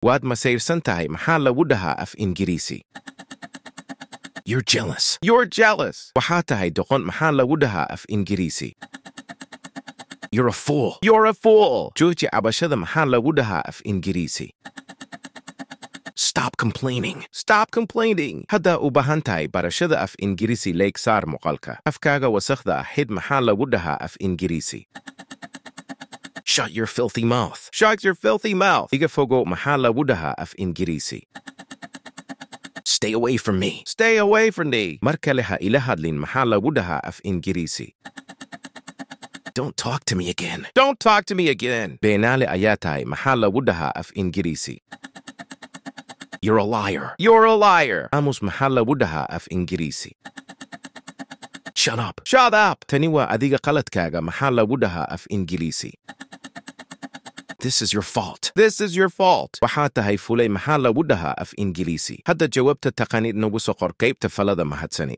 waad masayrsan tahay maxaa lagu dhahaa af Ingiriisi? You're jealous. You're jealous. Waxaa tahay doqon maxaa lagu dhahaa af Ingiriisi? You're a fool. You're a fool. Jooji cabashada maxaa lagu dhahaa af Ingiriisi? Stop complaining. Stop complaining. Hadda u baahan tahay barashada af Ingiriisi leeg saar muuqaalka. Afkaaga wasakhda ah xidh maxaa lagu dhahaa af Ingiriisi? Shut your filthy mouth. Shut your filthy mouth. Iga fogow maxaa lagu dhahaa af Ingiriisi? Stay away from me. Stay away from me. Mar kale ha ila hadlin maxaa lagu dhahaa af Ingiriisi? Don't talk to me again. Don't talk to me again. Beenaale ayaa tahay maxaa lagu dhahaa af Ingiriisi? You're a liar. You're a liar. Aamus maxaa lagu dhahaa af Ingiriisi? Shut up. Shut up. Tani waa adiga qaladkaaga maxaa lagu dhahaa af Ingiriisi? This is your fault. This is your fault. Waxaa tahay fulay maxaa lagu dhahaa af Ingiriisi? Hadda jawaabta taqaanid nagu soo qor qaybta falada mahadsani.